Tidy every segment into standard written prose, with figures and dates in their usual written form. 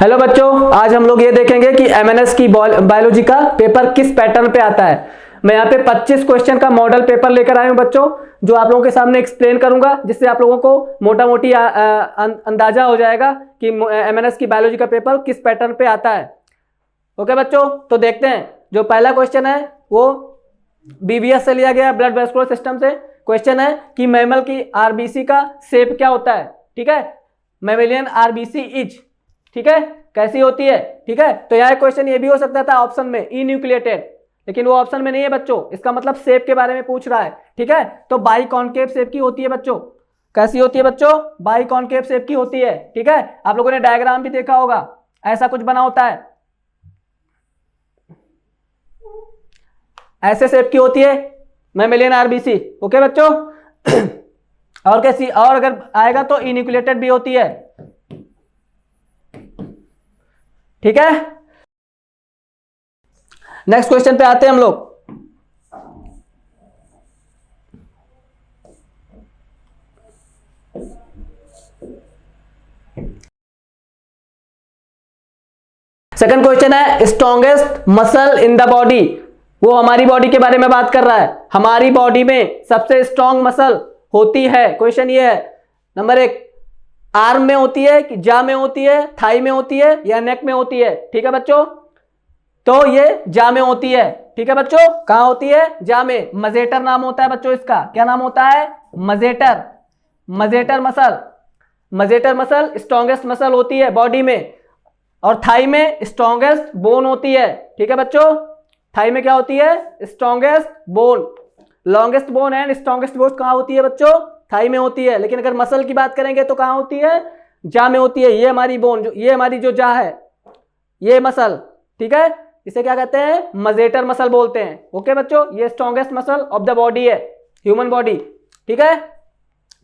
Hello बच्चों, आज हम लोग ये देखेंगे कि एमएनएस की बायोलॉजी का पेपर किस पैटर्न पे आता है। मैं यहाँ पे 25 क्वेश्चन का मॉडल पेपर लेकर आया हूँ बच्चों, जो आप लोगों के सामने एक्सप्लेन करूंगा, जिससे आप लोगों को मोटा मोटी अंदाजा हो जाएगा कि एमएनएस की बायोलॉजी का पेपर किस पैटर्न पे आता है। ओके बच्चों, तो देखते हैं। जो पहला क्वेश्चन है वो बीवीएस से लिया गया, ब्लड वेस्कुलर सिस्टम से। क्वेश्चन है कि मैमल की आरबीसी का शेप क्या होता है। ठीक है, मैमेलियन आरबीसी इज, ठीक है, कैसी होती है। ठीक है, तो यह क्वेश्चन ये भी हो सकता था ऑप्शन में इन्यूक्लिएटेड, लेकिन वो ऑप्शन में नहीं है बच्चों। इसका मतलब शेप के बारे में पूछ रहा है। ठीक है, तो बाई कॉन्केव शेप की होती है बच्चों। कैसी होती है बच्चों? बाई कॉन्केव शेप की होती है। ठीक है, आप लोगों ने डायग्राम भी देखा होगा, ऐसा कुछ बना होता है, ऐसे शेप की होती है मैमेलियन आरबीसी। ओके बच्चों और कैसी, और अगर आएगा तो इन्यूक्लिएटेड भी होती है। ठीक है, नेक्स्ट क्वेश्चन पे आते हैं हम लोग। सेकंड क्वेश्चन है strongest muscle in the body. वो हमारी बॉडी के बारे में बात कर रहा है। हमारी बॉडी में सबसे स्ट्रॉन्ग मसल होती है। क्वेश्चन ये है, नंबर 1 आर्म में होती है कि जा में होती है, थाई में होती है या नेक में होती है। ठीक है बच्चों, तो ये जा में होती है। ठीक है बच्चों, कहां होती है? जा में। मजेटर नाम होता है बच्चों इसका। क्या नाम होता है? मजेटर। मजेटर मसल। मजेटर मसल स्ट्रॉन्गेस्ट मसल होती है बॉडी में। और थाई में स्ट्रॉन्गेस्ट बोन होती है। ठीक है बच्चों, थाई में क्या होती है? Strongest bone. Longest bone and strongest bone कहां होती है बच्चों? थाई में होती है। लेकिन अगर मसल की बात करेंगे तो कहां होती है? जा में होती है। ये हमारी बोन, जो ये हमारी जो जा है, ये मसल, ठीक है, इसे क्या कहते हैं? मजेटर मसल बोलते हैं। ओके बच्चों, ये strongest muscle of the body है, ह्यूमन बॉडी। ठीक है,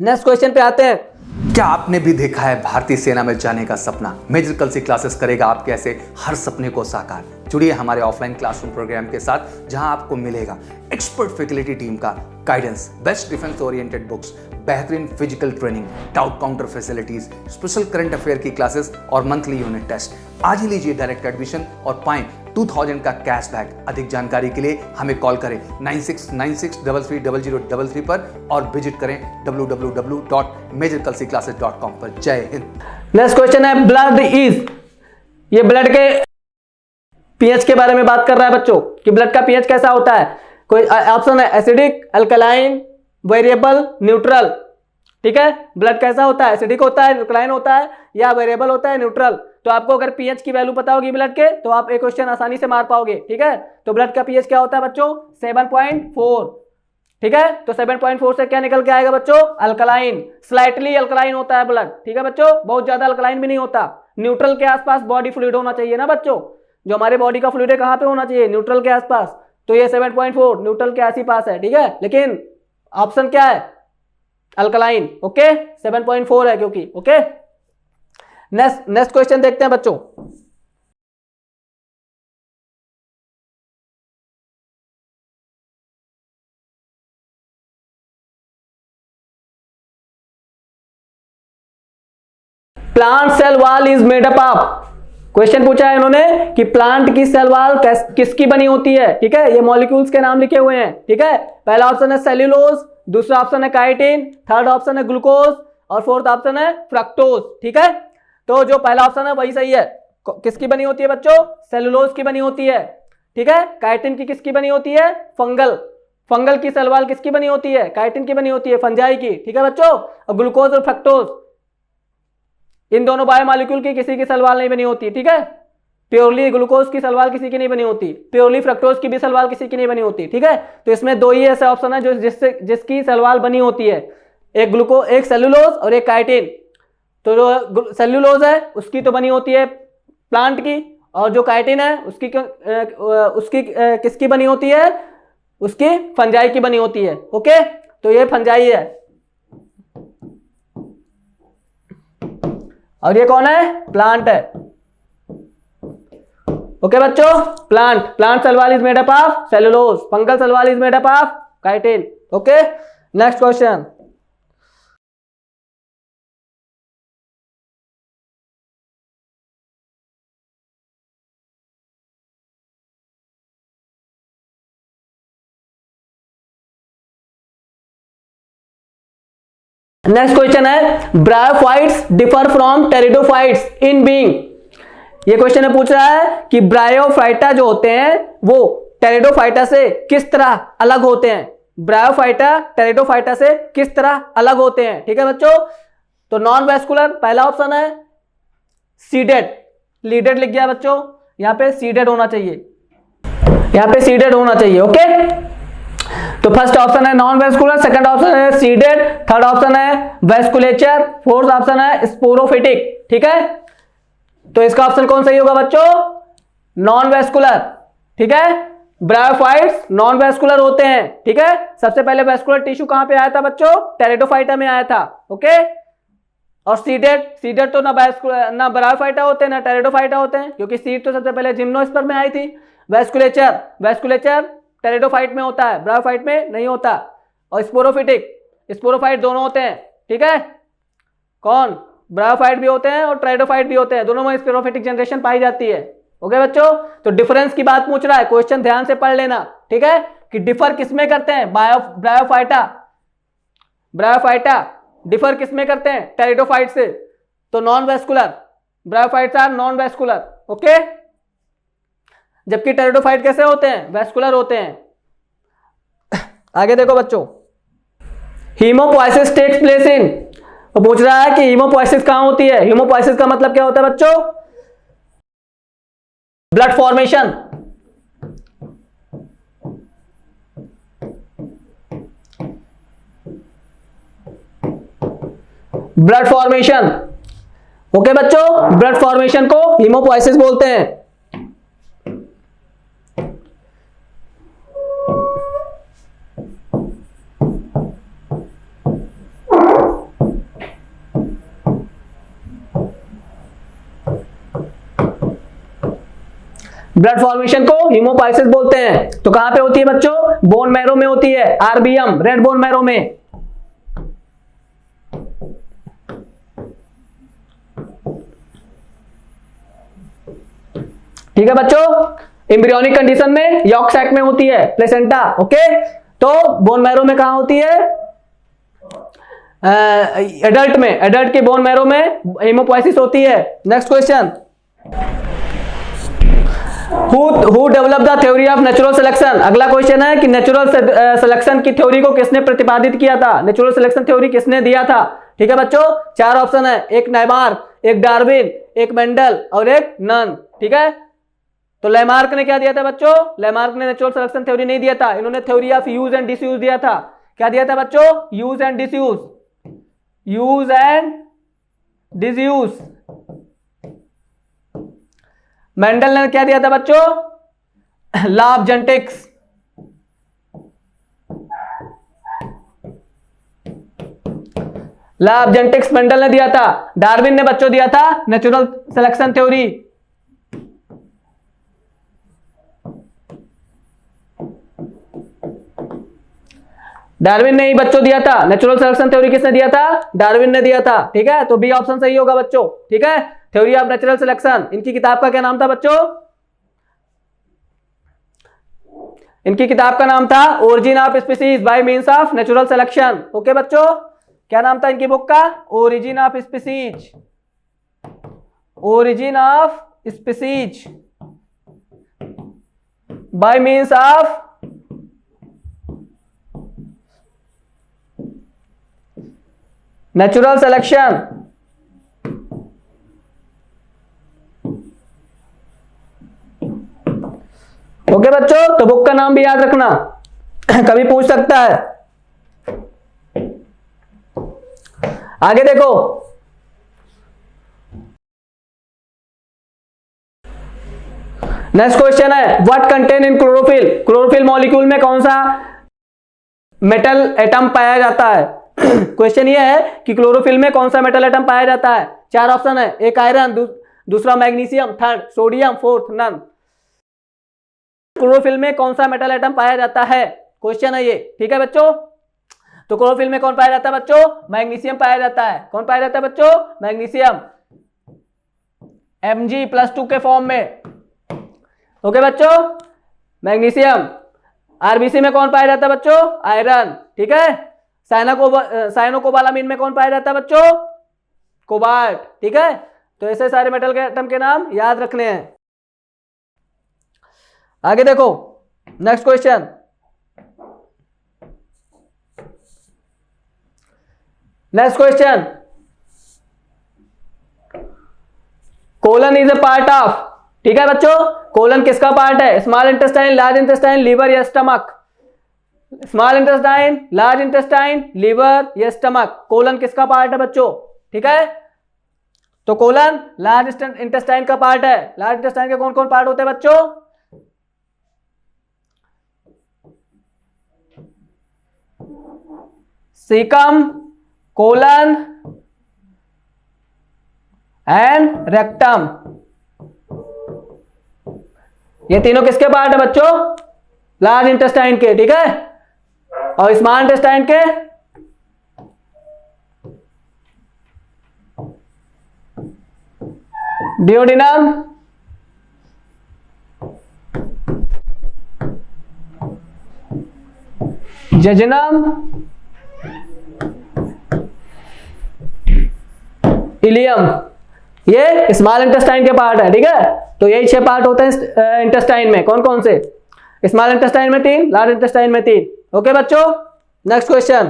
नेक्स्ट क्वेश्चन पे आते हैं। क्या आपने भी देखा है भारतीय सेना में जाने का सपना? मेजर कल्सी क्लासेस करेगा आपके ऐसे हर सपने को साकार। जुड़िए हमारे ऑफलाइन क्लासरूम प्रोग्राम के साथ, जहां आपको मिलेगा एक्सपर्ट फैकल्टी टीम का guidance, best defence oriented books, बेहतरीन physical training, doubt counter facilities, special current affair की क्लासेस और मंथली यूनिट टेस्ट। आज ही लीजिए डायरेक्ट एडमिशन और पाएं 2000 का कैशबैक। अधिक जानकारी के लिए हमें कॉल करें 9696330033 पर और विजिट करें www.majorkalsiclasses.com पर। जय हिंद। नेक्स्ट क्वेश्चन है ब्लड इज, ये ब्लड के पीएच के बारे में बात कर रहा है बच्चों कि ब्लड का पीएच कैसा होता है। कोई ऑप्शन है एसिडिक, अल्कलाइन, वेरिएबल, न्यूट्रल। ठीक है, ब्लड कैसा होता है? एसिडिक होता है, अल्कलाइन होता है या वेरिएबल होता है, न्यूट्रल। तो आपको अगर पीएच की वैल्यू पता होगी ब्लड के, तो आप एक क्वेश्चन आसानी से मार पाओगे। ठीक है, तो ब्लड का पीएच क्या होता है बच्चों? 7.4। ठीक है, तो 7.4 से क्या निकल के आएगा बच्चों? अल्कलाइन। स्लाइटली अल्कलाइन होता है ब्लड। ठीक है बच्चों, बहुत ज्यादा अल्कलाइन भी नहीं होता। न्यूट्रल के आसपास बॉडी फ्लूइड होना चाहिए ना बच्चों। जो हमारे बॉडी का फ्लूइड है कहां पे होना चाहिए? न्यूट्रल के आसपास। तो ये 7.4 न्यूट्रल के आस ही पास है। ठीक है, लेकिन ऑप्शन क्या है? अल्कलाइन। ओके, 7.4 है क्योंकि। ओके, नेक्स्ट क्वेश्चन देखते हैं बच्चों। Plant cell wall is made up of. Question पूछा है इन्होंने कि प्लांट की सेल वॉल किसकी बनी होती है। ठीक है, ये मॉलिक्यूल्स के नाम लिखे हुए हैं। ठीक है, पहला ऑप्शन है सेल्यूलोज, दूसरा ऑप्शन है काइटिन, थर्ड ऑप्शन है ग्लूकोज और फोर्थ ऑप्शन है फ्रक्टोज। ठीक है, तो जो पहला ऑप्शन है वही सही है। किसकी बनी होती है बच्चों? सेल्यूलोज की बनी होती है। ठीक है, काइटिन की किसकी बनी होती है? फंगल। फंगल की सेल वॉल किसकी बनी होती है? काइटिन की बनी होती है, फंजाई की। ठीक है बच्चों, और ग्लूकोज और फ्रक्टोज, इन दोनों बायोमॉलिक्यूल की किसी की सेल वॉल नहीं बनी होती। ठीक है, प्योरली ग्लूकोज की सेल वॉल किसी की नहीं बनी होती, प्योरली फ्रक्टोज की भी सेल वॉल किसी की नहीं बनी होती। ठीक है, तो इसमें दो ही ऐसे ऑप्शन है जो जिसकी सेल वॉल बनी होती है, एक सेल्यूलोज और एक काइटिन। तो जो सेल्यूलोज है उसकी तो बनी होती है प्लांट की, और जो काइटिन है उसकी किसकी बनी होती है? उसकी फंजाई की बनी होती है। ओके, तो ये फंजाई है और ये कौन है? प्लांट है। ओके बच्चों, plant cell wall is made up of cellulose, fungal cell wall is made up of chitin. Okay, next question. Next question है bryophytes differ from pteridophytes in being. ये क्वेश्चन में पूछ रहा है कि ब्रायोफाइटा जो होते हैं वो टेरिडोफाइटा से किस तरह अलग होते हैं। ब्रायोफाइटा टेरिडोफाइटा से किस तरह अलग होते हैं। ठीक है बच्चों, तो नॉन वेस्कुलर पहला ऑप्शन है, सीडेड, लीडेड लिख गया बच्चों, यहां पे सीडेड होना चाहिए, यहां पे सीडेड होना चाहिए। ओके, तो फर्स्ट ऑप्शन है नॉन वेस्कुलर, सेकंड ऑप्शन है सीडेड, थर्ड ऑप्शन है वेस्कुलेचर, फोर्थ ऑप्शन है स्पोरोफिटिक। ठीक है, तो इसका ऑप्शन कौन सही होगा बच्चों, नॉन वेस्कुलर। ठीक है, ब्रायोफाइट्स नॉन वेस्कुलर होते हैं। ठीक है, सबसे पहले वेस्कुलर टिश्यू कहां पे आया था बच्चों, टेरिडोफाइटा में आया था। ओके, और सीडेड तो ना ब्रायोफाइटा होते हैं ना टेरिडोफाइटा होते हैं, क्योंकि सीड तो सबसे पहले जिम्नोस्पर्म में आई थी। वेस्कुलेचर टेरिडोफाइट में होता है, ब्रायोफाइट में नहीं होता। और स्पोरोफाइट दोनों होते हैं। ठीक है, कौन, ब्रायोफाइट भी होते हैं और टेरिडोफाइट भी होते हैं, दोनों में स्पोरोफिटिक जनरेशन पाई जाती है। ओके बच्चों, तो डिफरेंस की बात पूछ रहा है, क्वेश्चन ध्यान से पढ़ लेना। ठीक है, कि डिफर किसमें करते हैं, ब्रायोफाइटा डिफर किसमें करते हैं, टेरिडोफाइट से, तो non vascular, bryophytes are non vascular. Okay, जबकि टेरिडोफाइट कैसे होते हैं, वेस्कुलर होते हैं। आगे देखो बच्चों, हीमोपोइसिस टेक्स प्लेस इन, तो पूछ रहा है कि हीमोपोइसिस कहां होती है। हीमोपोइसिस का मतलब क्या होता है बच्चों, blood formation. Blood formation. Okay बच्चों, ब्लड फॉर्मेशन को हीमोपोइसिस बोलते हैं। ब्लड फॉर्मेशन को हीमोपोइसिस बोलते हैं। तो कहां पे होती है बच्चों, बोन मैरो में होती है, आरबीएम, रेड बोन मैरो में। ठीक है बच्चों, एम्ब्रियोनिक कंडीशन में यॉर्क सैक में होती है, प्लेसेंटा। ओके, तो बोन मैरो में कहां होती है, एडल्ट में, एडल्ट के बोन मैरो में हीमोपोइसिस होती है। Next question, Who developed the theory of natural selection? अगला क्वेश्चन है कि नेचुरल सिलेक्शन की थ्योरी को किसने प्रतिपादित किया था, नेचुरल सिलेक्शन थ्योरी किसने दिया था। ठीक है बच्चों, चार ऑप्शन है, एक लैमार्क, एक डार्विन, एक मेंडल और एक नन। ठीक है, तो लैमार्क ने क्या दिया था बच्चों, लैमार्क ने नेचुरल सिलेक्शन थ्योरी नहीं दिया था, इन्होंने theory of use and disuse दिया था। क्या दिया था बच्चों, use and disuse, use and disuse. Mendel ने क्या दिया था बच्चों, law of genetics. Law of genetics Mendel ने दिया था। डार्विन ने बच्चों दिया था नेचुरल सिलेक्शन थ्योरी। डार्विन ने ही बच्चों दिया था नेचुरल सिलेक्शन थ्योरी, किसने दिया था, डार्विन ने दिया था। ठीक है, तो बी ऑप्शन सही होगा बच्चों। ठीक है, थ्योरी ऑफ नेचुरल सिलेक्शन, इनकी किताब का क्या नाम था बच्चों, इनकी किताब का नाम था origin of species by means of natural selection. Okay बच्चों, क्या नाम था इनकी बुक का, origin of species, origin of species by means of natural selection. Okay बच्चों, तो बुक का नाम भी याद रखना, कभी पूछ सकता है। आगे देखो, नेक्स्ट क्वेश्चन है what contain in chlorophyll. Chlorophyll molecule में कौन सा मेटल एटम पाया जाता है। क्वेश्चन ये है कि क्लोरोफिल में कौन सा मेटल एटम पाया जाता है। चार ऑप्शन है, एक आयरन, दूसरा magnesium, third sodium, fourth none. Chlorophyll में कौन सा मेटल एटम पाया जाता है, क्वेश्चन है ये। ठीक है बच्चों, तो क्लोरोफिल में कौन पाया जाता है बच्चों, मैग्नीशियम पाया जाता है। कौन पाया जाता है बच्चों, मैग्नीशियम, Mg+2 के फॉर्म में। ओके बच्चों, मैग्नीशियम। आरबीसी में कौन पाया जाता है बच्चों, आयरन। ठीक है, साइनोकोबालामीन में कौन पाया जाता है बच्चों? कोबाल्ट। ठीक है, तो ऐसे सारे मेटल के एटम के नाम याद रखने हैं। आगे देखो next question. Next question, colon is a part of, ठीक है बच्चों, कोलन किसका पार्ट है? Small intestine, large intestine, liver या stomach? Small intestine, large intestine, liver या स्टमक? कोलन किसका पार्ट है बच्चों? ठीक है, तो कोलन लार्ज इंटेस्टाइन का पार्ट है। लार्ज इंटेस्टाइन के कौन कौन पार्ट होते हैं बच्चों? सीकम, कोलन एंड रेक्टम, ये तीनों किसके पार्ट है बच्चों? लार्ज इंटेस्टाइन के। ठीक है, और स्मॉल इंटेस्टाइन के? डियोडिनम, जेजुनम, इलियम, ये स्मॉल इंटेस्टाइन के पार्ट है। ठीक है, तो यही 6 पार्ट होते हैं इंटेस्टाइन में। कौन कौन से? स्मॉल इंटेस्टाइन में 3, लार्ज इंटेस्टाइन में 3। ओके बच्चों, next question,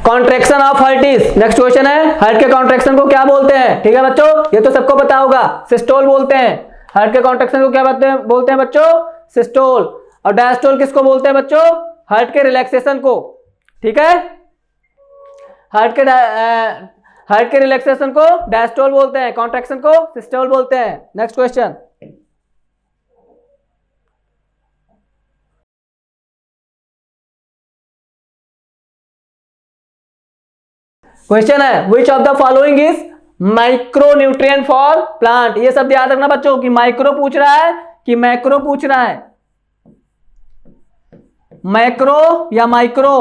contraction of heart is, next question है हार्ट के कॉन्ट्रैक्शन को क्या बोलते हैं? ठीक है बच्चों, ये तो सबको पता होगा, सिस्टोल बोलते हैं। हार्ट के कॉन्ट्रैक्शन को क्या बोलते हैं बच्चों? सिस्टोल। और डायस्टोल किसको बोलते हैं बच्चों? हार्ट के रिलैक्सेशन को। ठीक है, हार्ट के रिलैक्सेशन को डायस्टोल बोलते हैं, कॉन्ट्रैक्शन को सिस्टोल बोलते हैं। नेक्स्ट क्वेश्चन, क्वेश्चन है which of the following is micronutrient for plant. ये सब याद रखना बच्चों कि माइक्रो पूछ रहा है कि मैक्रो पूछ रहा है, मैक्रो या माइक्रो,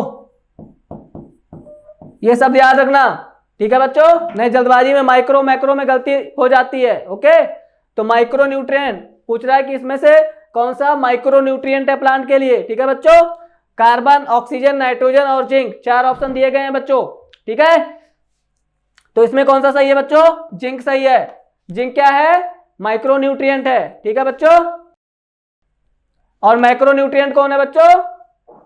ये सब याद रखना। ठीक है बच्चों, नहीं जल्दबाजी में माइक्रो मैक्रो में गलती हो जाती है। ओके, तो माइक्रो न्यूट्रिएंट पूछ रहा है कि इसमें से कौन सा माइक्रो न्यूट्रिएंट है प्लांट के लिए। ठीक है बच्चों, कार्बन, ऑक्सीजन, नाइट्रोजन और जिंक, 4 ऑप्शन दिए गए हैं बच्चों। ठीक है, तो इसमें कौन सा सही है बच्चों? जिंक सही है। जिंक क्या है? माइक्रो न्यूट्रिएंट है। ठीक है बच्चों, और मैक्रो न्यूट्रिएंट कौन है बच्चों?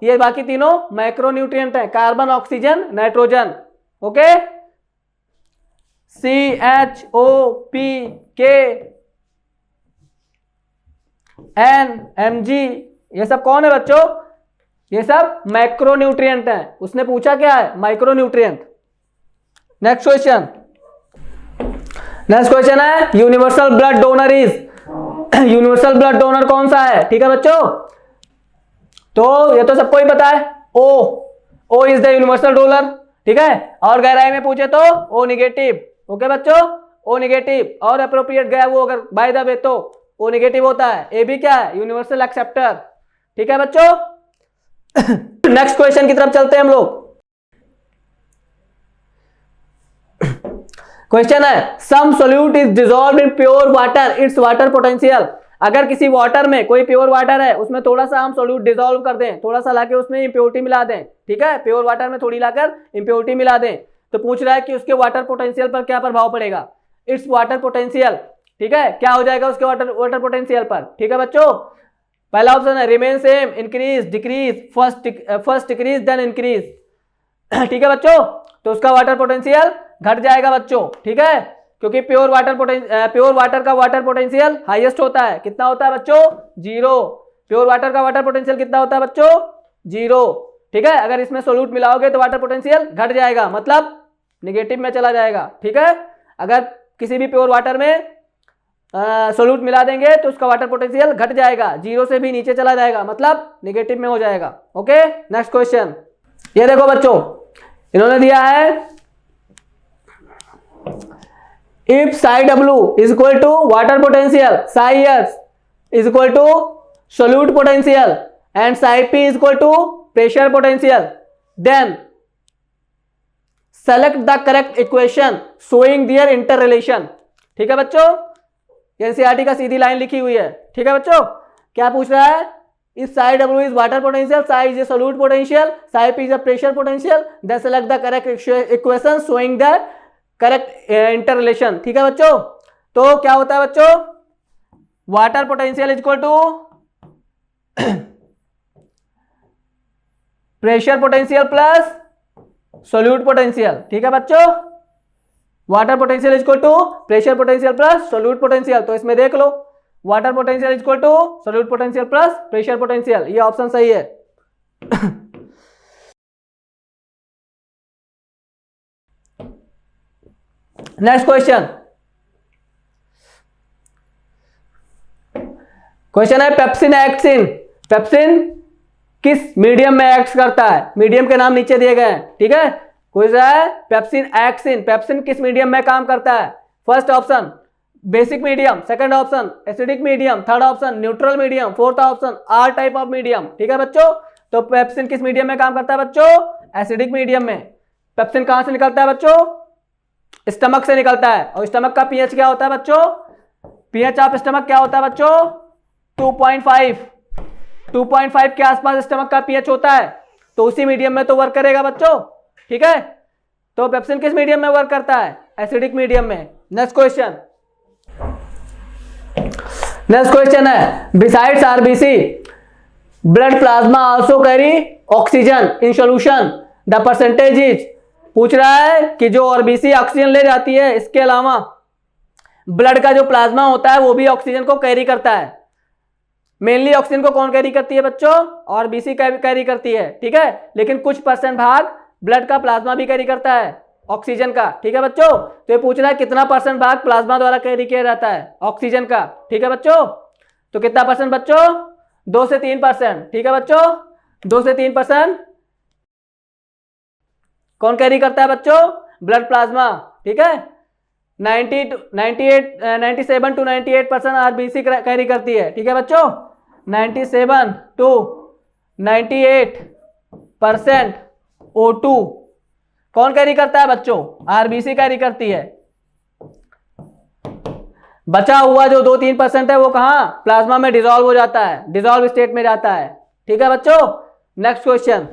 ये बाकी तीनों मैक्रो न्यूट्रिएंट है, carbon, oxygen, nitrogen. Okay, CHOPK, NMG, ये सब कौन है बच्चों? ये सब मैक्रो न्यूट्रिएंट है। उसने पूछा क्या है? Micro nutrient. Next question, next question है universal blood donor is, universal blood donor कौन सा है? ठीक है बच्चों, तो ये तो सबको ही पता है, O is the universal donor. ठीक है, और गहराई में पूछे तो O नेगेटिव। ओके बच्चों, O नेगेटिव, और अप्रोप्रिएट गया वो अगर बाय द वे तो O नेगेटिव होता है। A भी क्या है? Universal acceptor. ठीक है बच्चों, नेक्स्ट क्वेश्चन की तरफ चलते हैं हम लोग। क्वेश्चन है some solute is dissolved in pure water, it's water potential. अगर किसी वाटर में, कोई प्योर वाटर है, उसमें थोड़ा सा हम सोल्यूट डिसॉल्व कर दें, थोड़ा सा लाके उसमें इंप्योरिटी मिला दें। ठीक है, प्योर वाटर में थोड़ी लाकर इंप्योरिटी मिला दें, तो पूछ रहा है कि उसके वाटर पोटेंशियल पर क्या प्रभाव पड़ेगा? It's water potential. ठीक है, क्या हो जाएगा उसके वाटर पोटेंशियल पर? ठीक है बच्चों, पहला ऑप्शन है remain same, increase, decrease, first decrease then increase. ठीक है बच्चों, तो उसका वाटर पोटेंशियल घट जाएगा बच्चों। ठीक है, क्योंकि प्योर वाटर का वाटर पोटेंशियल हाईएस्ट होता है। कितना होता है बच्चों? 0। प्योर वाटर का वाटर पोटेंशियल कितना होता है बच्चों? 0। ठीक है, अगर इसमें सोल्यूट मिलाओगे तो वाटर पोटेंशियल घट जाएगा, मतलब निगेटिव में चला जाएगा। ठीक है, अगर किसी भी प्योर वाटर में सोल्यूट मिला देंगे तो उसका वाटर पोटेंशियल घट जाएगा, 0 से भी नीचे चला जाएगा, मतलब निगेटिव में हो जाएगा। ओके, नेक्स्ट क्वेश्चन, ये देखो बच्चों, इन्होंने दिया है if psi W is equal to water potential, psi S is equal to solute potential and psi P is equal to pressure potential, then select the correct equation showing their interrelation। ठीक है बच्चों, NCERT का सीधी line लिखी हुई है। ठीक है बच्चों, क्या पूछ रहा है? If psi W is water potential, psi is a solute potential, psi P is a pressure potential, then select the correct equation showing the correct interrelation. ठीक है बच्चों, तो क्या होता है बच्चों, water potential is equal to pressure potential plus solute potential. ठीक है बच्चों, water potential is equal to pressure potential plus solute potential. तो इसमें देख लो, water potential is equal to solute potential plus pressure potential, ये ऑप्शन सही है. Next question. क्वेश्चन है पेप्सिन एक्ट्स इन. पेप्सिन किस मीडियम में एक्ट करता है? मीडियम के नाम नीचे दिए गए हैं. ठीक है, क्वेश्चन है पेप्सिन एक्ट्स इन. पेप्सिन किस मीडियम में काम करता है? First option basic medium, second option acidic medium, third option neutral medium, fourth option or type of medium. ठीक है बच्चों, तो पेप्सिन किस मीडियम में काम करता है बच्चों? एसिडिक मीडियम में. पेप्सिन कहां से निकलता है बच्चों? स्टमक से निकलता है. और स्टमक का पीएच क्या होता है बच्चों? पीएच ऑफ स्टमक क्या होता है बच्चों? 2.5 के आसपास स्टमक का पीएच होता है. तो उसी मीडियम में तो वर्क करेगा बच्चों. ठीक है, तो पेप्सिन किस मीडियम में वर्क करता है? एसिडिक मीडियम में. Next question. नेक्स्ट क्वेश्चन है besides RBC blood plasma also carry oxygen in solution, the percentage is. पूछ रहा है कि जो आरबीसी ऑक्सीजन ले जाती है, इसके अलावा ब्लड का जो प्लाज्मा होता है वो भी ऑक्सीजन को कैरी करता है. मेनली ऑक्सीजन को कौन कैरी करती है बच्चों? आरबीसी कैरी करती है. ठीक है, लेकिन कुछ परसेंट भाग ब्लड का प्लाज्मा भी कैरी करता है ऑक्सीजन का. ठीक है बच्चों, तो ये पूछ रहा है कितना परसेंट भाग प्लाज्मा द्वारा कैरी किया जाता है ऑक्सीजन का. ठीक है बच्चों, तो कितना परसेंट बच्चों? 2 से 3%. ठीक है बच्चों, 2 से 3% कौन कैरी करता है बच्चों? Blood plasma. ठीक है, 97 to 98% आरबीसी कैरी करती है. ठीक है बच्चों, 97 to 98% O2 कौन कैरी करता है बच्चों? आरबीसी कैरी करती है. बचा हुआ जो 2-3% है वो कहां? प्लाज्मा में डिसॉल्व हो जाता है, डिसॉल्व स्टेट में जाता है. ठीक है बच्चों, नेक्स्ट क्वेश्चन.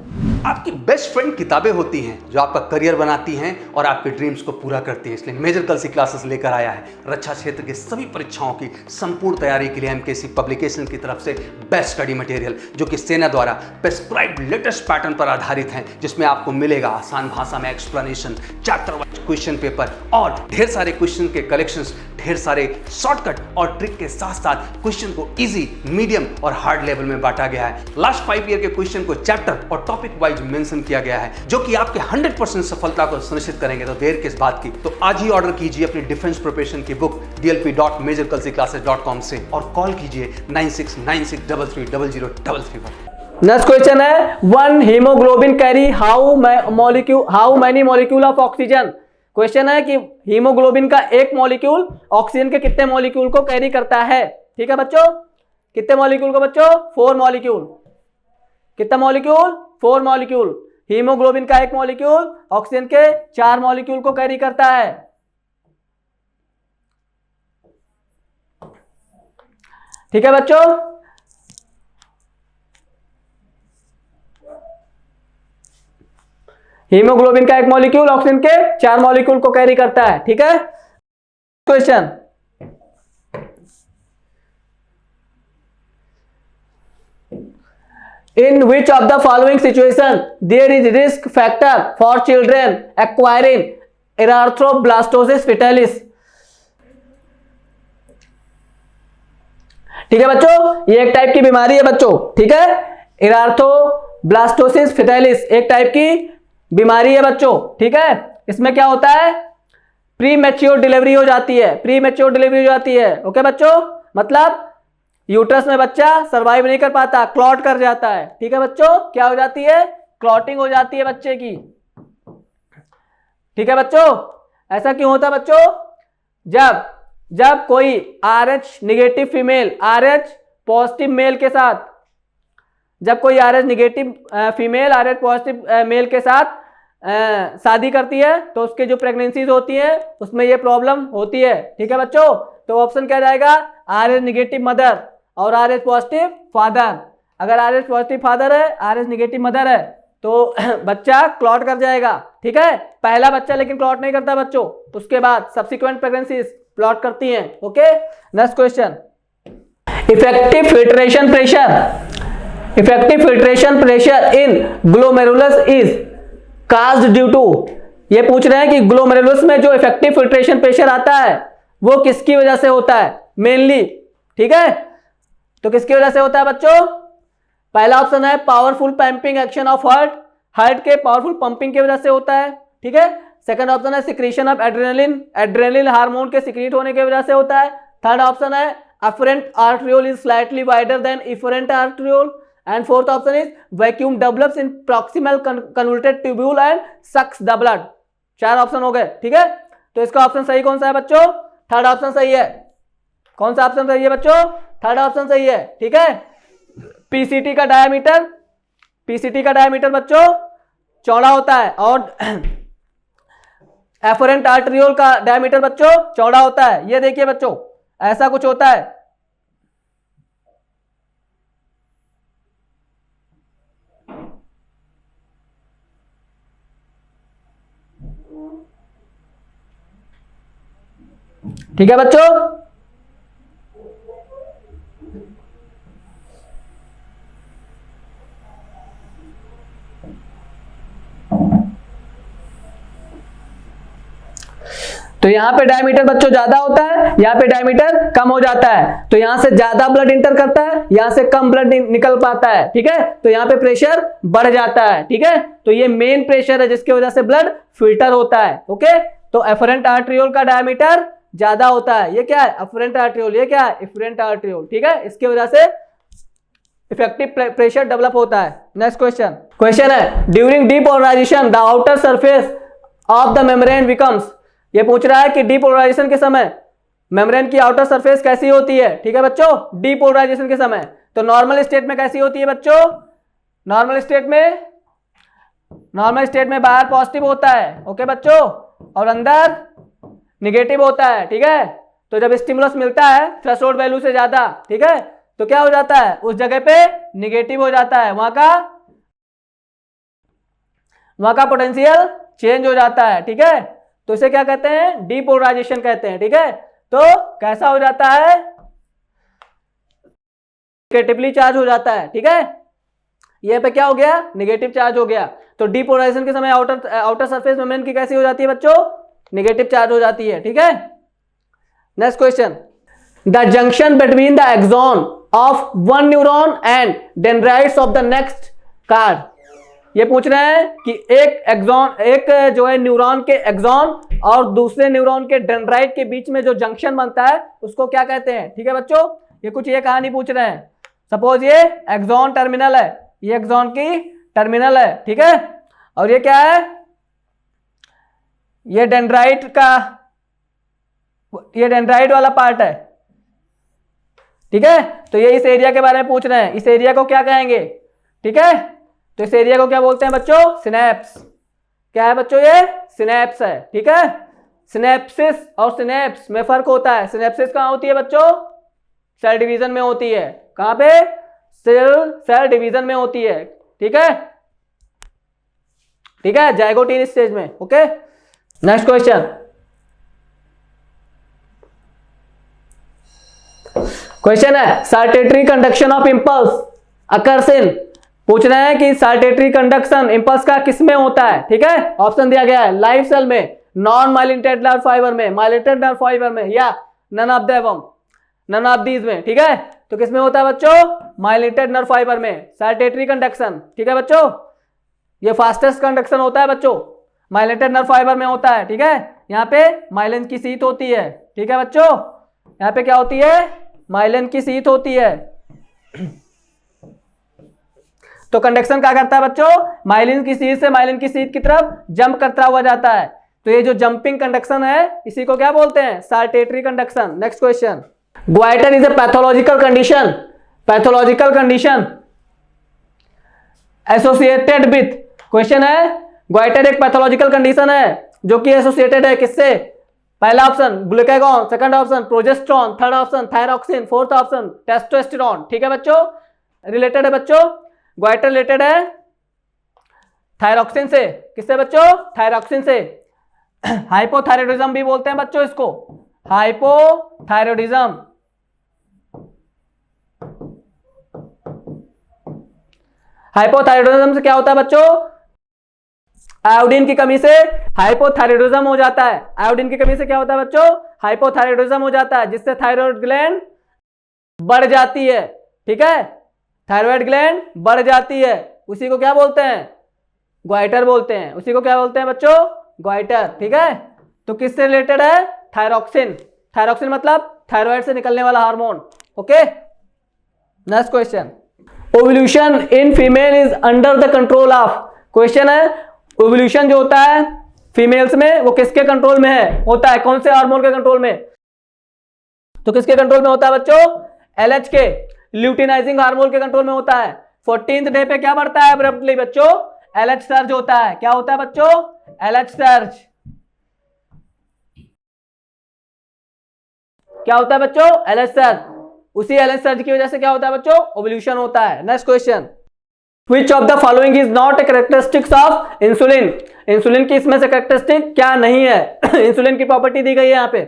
आपकी बेस्ट फ्रेंड किताबें होती हैं जो आपका करियर बनाती हैं और आपके ड्रीम्स को पूरा करती हैं. इसलिए मेजर कल सी क्लासेस लेकर आया है रक्षा क्षेत्र के सभी परीक्षाओं की संपूर्ण तैयारी के लिए एमकेसी पब्लिकेशन की तरफ से बेस्ट स्टडी मटेरियल, जो कि सेना द्वारा प्रेस्क्राइब्ड लेटेस्ट पैटर्न पर आधारित हैं, जिसमें आपको मिलेगा आसान भाषा में explanation, chapter wise question paper और ढेर सारे क्वेश्चन के कलेक्शंस, ढेर सारे शॉर्टकट और ट्रिक के साथ साथ क्वेश्चन को इजी, मीडियम और हार्ड लेवल में बांटा गया है. लास्ट 5 ईयर के क्वेश्चन को चैप्टर और टॉपिक वाइज मेंशन किया गया है, जो कि आपके 100% सफलता को सुनिश्चित करेंगे. तो देर किस बात की, तो आज ही ऑर्डर कीजिए अपनी डिफेंस प्रिपरेशन की बुक dlp.majorkalsiclasses.com से और कॉल कीजिए 9696330033 पर. नेक्स्ट क्वेश्चन है one haemoglobin carry how many molecule of oxygen. Question है कि हीमोग्लोबिन का एक मॉलिक्यूल ऑक्सीजन के कितने मॉलिक्यूल को कैरी करता है. ठीक है बच्चों, कितने मॉलिक्यूल को बच्चों? 4 मॉलिक्यूल. कितना मॉलिक्यूल? 4 मॉलिक्यूल. हीमोग्लोबिन का एक मॉलिक्यूल ऑक्सीजन के 4 मॉलिक्यूल को कैरी करता है. ठीक है बच्चों, हीमोग्लोबिन का एक मॉलिक्यूल ऑक्सीजन के 4 मॉलिक्यूल को कैरी करता है. ठीक है, question. In which of the following situation there is risk factor for children acquiring erythroblastosis fetalis? ठीक है बच्चों, ये एक टाइप की बीमारी है बच्चों. ठीक है, erythroblastosis fetalis एक टाइप की बीमारी है बच्चों. ठीक है, इसमें क्या होता है? प्री मैच्योर डिलीवरी हो जाती है. प्री मैच्योर डिलीवरी हो जाती है. ओके बच्चों, मतलब यूट्रस में बच्चा सरवाइव नहीं कर पाता, क्लॉट कर जाता है. ठीक है बच्चों, क्या हो जाती है? क्लॉटिंग हो जाती है बच्चे की. ठीक है बच्चों, ऐसा क्यों होता है बच्चों? जब कोई RH negative female RH positive male के साथ, जब कोई RH negative female RH positive male के साथ शादी करती है, तो उसके जो प्रेगनेंसीज होती है उसमें ये प्रॉब्लम होती है. ठीक है बच्चों, तो ऑप्शन क्या जाएगा? RH निगेटिव मदर और RH पॉजिटिव फादर. अगर RH पॉजिटिव फादर है, RH निगेटिव मदर है, तो बच्चा क्लॉट कर जाएगा, ठीक है। पहला बच्चा लेकिन क्लॉट नहीं करता बच्चों, उसके बाद सब्सिक्वेंट प्रेगनेंसीज क्लॉट करती हैं, okay. Next question, effective filtration pressure in glomerulus is caused due to, ये पूछ रहे हैं कि ग्लोमेरुलस में जो इफेक्टिव फिल्ट्रेशन प्रेशर आता है वो किसकी वजह से होता है मेनली, ठीक है। तो किसकी वजह से होता है बच्चों? पहला ऑप्शन है powerful pumping action of heart के पावरफुल पंपिंग की वजह से होता है, ठीक है। सेकंड ऑप्शन है सिक्रीशन ऑफ एड्रेनलिन हार्मोन के सिक्रीट होने की वजह से होता है। थर्ड ऑप्शन है afferent arteriole is slightly wider than efferent arteriole, and fourth option is vacuum develops in proximal convoluted tubule and sucks the blood। चार ऑप्शन हो गए, ठीक है। तो इसका ऑप्शन सही कौन सा है बच्चों? थर्ड ऑप्शन सही है। कौन सा ऑप्शन सही है बच्चों? थर्ड ऑप्शन सही है, ठीक है। पीसीटी का डायमीटर बच्चों चौड़ा होता है और एफरेंट आर्टरियोल का डायमीटर बच्चों चौड़ा होता है। ये देखिए बच्चों, ऐसा कुछ होता है। ठीक है बच्चों, तो यहां पे डायमीटर बच्चों ज्यादा होता है, यहां पे डायमीटर कम हो जाता है। तो यहां से ज्यादा ब्लड इंटर करता है, यहां से कम ब्लड निकल पाता है, ठीक है। तो यहां पे प्रेशर बढ़ जाता है, ठीक है। तो ये मेन प्रेशर है जिसकी वजह से ब्लड फिल्टर होता है, ओके। तो एफरेंट आर्टरियोल का डायमीटर ज्यादा होता है। ये क्या है? Afferent arteriole. ये क्या है? एफरेंट आर्टरियोल, ठीक है। इसकी वजह से इफेक्टिव प्रेशर डेवलप होता है। नेक्स्ट क्वेश्चन है during depolarisation the outer surface of the membrane becomes, ये पूछ रहा है कि डीपोलराइजेशन के समय मेम्ब्रेन की आउटर सरफेस कैसी होती है, ठीक है बच्चों। डीपोलराइजेशन के समय तो नॉर्मल स्टेट में कैसी होती है बच्चों? नॉर्मल स्टेट में बाहर पॉजिटिव होता है, ओके बच्चों, और अंदर निगेटिव होता है, ठीक है। तो जब स्टिमुलस मिलता है थ्रेशोल्ड वैल्यू से ज्यादा, ठीक है, तो क्या हो जाता है? उस जगह पे निगेटिव हो जाता है, वहां का पोटेंशियल चेंज हो जाता है, ठीक है। तो इसे क्या कहते हैं? डीपोलराइजेशन कहते हैं, ठीक है। तो कैसा हो जाता है? नेगेटिवली चार्ज हो जाता है, ठीक है। ये पे क्या हो गया? नेगेटिव चार्ज हो गया। तो डीपोलराइजेशन के समय आउटर सरफेस मेम्ब्रेन की कैसी हो जाती है बच्चों? नेगेटिव चार्ज हो जाती है, ठीक है। Next question, the junction between the axon of one neuron and dendrites of the next card, ये पूछ रहे हैं कि एक जो है न्यूरॉन के एक्सॉन और दूसरे न्यूरॉन के डेंड्राइट के बीच में जो जंक्शन बनता है उसको क्या कहते हैं, ठीक है बच्चों। ये कुछ ये कहानी पूछ रहे हैं। सपोज ये एक्सॉन टर्मिनल है, ये एक्सॉन की टर्मिनल है, ठीक है, और ये क्या है? ये डेंड्राइट वाला पार्ट है, ठीक है। तो ये इस एरिया के बारे में पूछ रहे हैं। इस एरिया को क्या कहेंगे, ठीक है। तो इस एरिया को क्या बोलते हैं बच्चों? सिनेप्स। क्या है बच्चों? ये सिनेप्स है, ठीक है। सिनेप्सिस और सिनेप्स में फर्क होता है। सिनेप्सिस कहां होती है बच्चों? सेल डिवीजन में होती है। कहां पे? सेल डिवीजन में होती है, ठीक है, ठीक है, जाइगोटीन स्टेज में, ओके। नेक्स्ट क्वेश्चन है saltatory conduction of impulse occurs in, पूछ रहे हैं कि साल्टेटरी कंडक्शन इंपल्स का किसमें होता है, ठीक है। ऑप्शन दिया गया है लाइव सेल में, नॉन माइलिनेटेड नर्व फाइबर में, माइलिनेटेड नर्व फाइबर में, या नन ऑफ दीज में, ठीक है। तो किसमें होता है बच्चों? माइलिनेटेड नर्व फाइबर में साल्टेटरी कंडक्शन, ठीक है बच्चों। ये फास्टेस्ट कंडक्शन होता है बच्चों, माइलिनेटेड नर्व फाइबर में होता है, ठीक है। यहाँ पे माइलिन की सीट होती है, ठीक है बच्चों। यहाँ पे क्या होती है? माइलिन की सीट होती है। तो कंडक्शन क्या करता है बच्चों? माइलिन की सीट से माइलिन की सीट की तरफ जंप करता हुआ जाता है। तो ये जो जंपिंग कंडक्शन है इसी को क्या बोलते हैं? Saltatory conduction. Next question, goitre is a pathological condition associated with, question है ग्वाइटर एक पैथोलॉजिकल कंडीशन है जो कि एसोसिएटेड है किससे? पहला option glucagon, second option progesterone, third option thyroxine, fourth option testosterone, ठीक है बच्चों। रिलेटेड है बच्चों? ग्वाइटर रिलेटेड है थायरॉक्सिन से। किससे बच्चों? थायरॉक्सिन से। हाइपोथायरॉयडिज्म भी बोलते हैं बच्चों इसको, हाइपोथायरॉयडिज्म। हाइपोथायरॉयडिज्म से क्या होता है बच्चों? आयोडीन की कमी से हाइपोथायरॉयडिज्म हो जाता है। आयोडीन की कमी से क्या होता है बच्चों? हाइपोथायरॉयडिज्म हो जाता है, जिससे थायराइड ग्लैंड बढ़ जाती है। ठीक है, थायराइड ग्लैंड बढ़ जाती है, उसी को क्या बोलते हैं? ग्वाइटर बोलते हैं। उसी को क्या बोलते हैं बच्चों? ग्वाइटर। ठीक है, तो किससे रिलेटेड है? थायरॉक्सिन। थायरॉक्सिन मतलब थायराइड से निकलने वाला hormone. Okay, next question. Ovulation in female is under the control of. Question है ओव्यूलेशन जो होता है फीमेल्स में वो किसके कंट्रोल में है? होता है कौन से हार्मोन के कंट्रोल में? तो किसके कंट्रोल में होता है बच्चों? LH के, ल्यूटिनाइजिंग हार्मोन के कंट्रोल में होता है। 14th डे पे क्या बढ़ता है अब्रप्टली बच्चों? LH सर्ज होता है। क्या होता है बच्चों? LH surge. क्या होता है बच्चों? LH surge. उसी LH सर्ज की वजह से क्या होता है बच्चों? ओव्यूलेशन होता है। Next question. Which of the following is not a characteristics of insulin? Insulin की इसमें से कैरेक्टरिस्टिक क्या नहीं है? इंसुलिन की प्रॉपर्टी दी गई है यहाँ पे।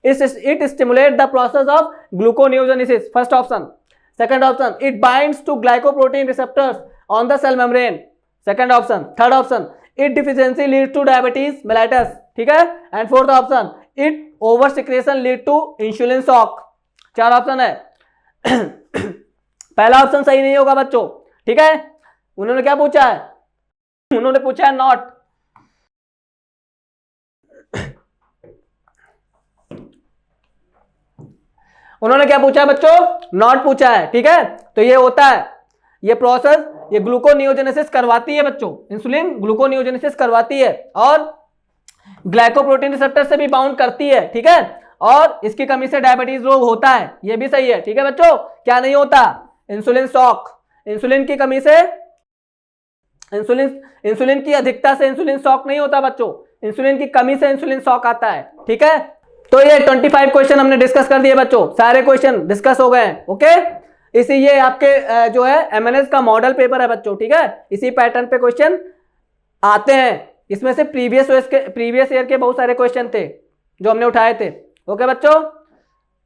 It stimulates the process of gluconeogenesis. First option. Second option, it binds to glycoprotein receptors on the cell membrane. Second option. Third option, it deficiency leads to diabetes mellitus. ठीक है, and fourth option, it over secretion lead to insulin shock. 4 option है। पहला option सही नहीं होगा बच्चों। ठीक है, उन्होंने क्या पूछा है? उन्होंने पूछा है नॉट। उन्होंने क्या पूछा है बच्चों? नॉट पूछा है। ठीक है, तो ये होता है, ये प्रोसेस ये ग्लूकोनियोजेनेसिस करवाती है बच्चों। इंसुलिन ग्लूकोनियोजेनेसिस करवाती है और ग्लाइकोप्रोटीन रिसेप्टर से भी बाउंड करती है। ठीक है, और इसकी कमी से डायबिटीज रोग होता है, ये भी सही है। ठीक है बच्चों, क्या नहीं होता? Insulin shock. इंसुलिन की कमी से इंसुलिन की अधिकता से इंसुलिन शॉक नहीं होता बच्चों, इंसुलिन की कमी से इंसुलिन शॉक आता है। ठीक है, तो ये 25 क्वेश्चन हमने डिस्कस कर दिए बच्चों, सारे क्वेश्चन डिस्कस हो गए हैं। ओके, इसी ये आपके जो है MNS का मॉडल पेपर है बच्चों। ठीक है, इसी पैटर्न पे क्वेश्चन आते हैं। इसमें से प्रीवियस ईयर के बहुत सारे क्वेश्चन थे जो हमने उठाए थे। ओके बच्चों,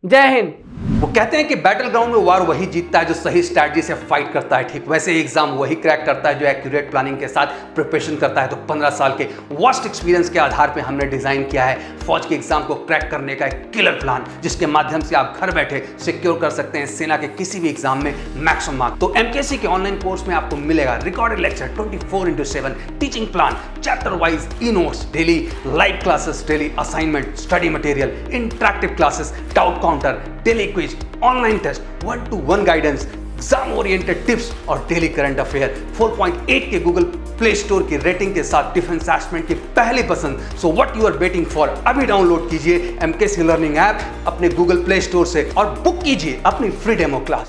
जय हिंद। वो कहते हैं कि बैटल ग्राउंड में वार वही जीतता है जो सही स्ट्रैटेजी से फाइट करता है। ठीक वैसे एग्जाम वही क्रैक करता है जो एक्यूरेट प्लानिंग के साथ प्रिपरेशन करता है। तो 15 साल के वास्ट एक्सपीरियंस के आधार पे हमने डिजाइन किया है फौज के एग्जाम को क्रैक करने का एक किलर प्लान, जिसके माध्यम से आप घर बैठे सिक्योर कर सकते हैं सेना के किसी भी एग्जाम में मैक्सिमम मार्क्स। तो MKC के ऑनलाइन कोर्स में आपको मिलेगा recorded lecture 24/7, teaching plan, chapter wise e notes, daily live classes, daily assignment, study material, interactive classes, doubt counter, daily quiz, online test, 1-to-1 guidance, exam oriented tips और daily current affair. 4.8 के Google Play store की rating के साथ defence assessment की पहली पसंद। So what you are waiting for? अभी download कीजिए MKC लर्निंग ऐप अपने गूगल प्ले स्टोर से और बुक कीजिए अपनी फ्री डेमो क्लास।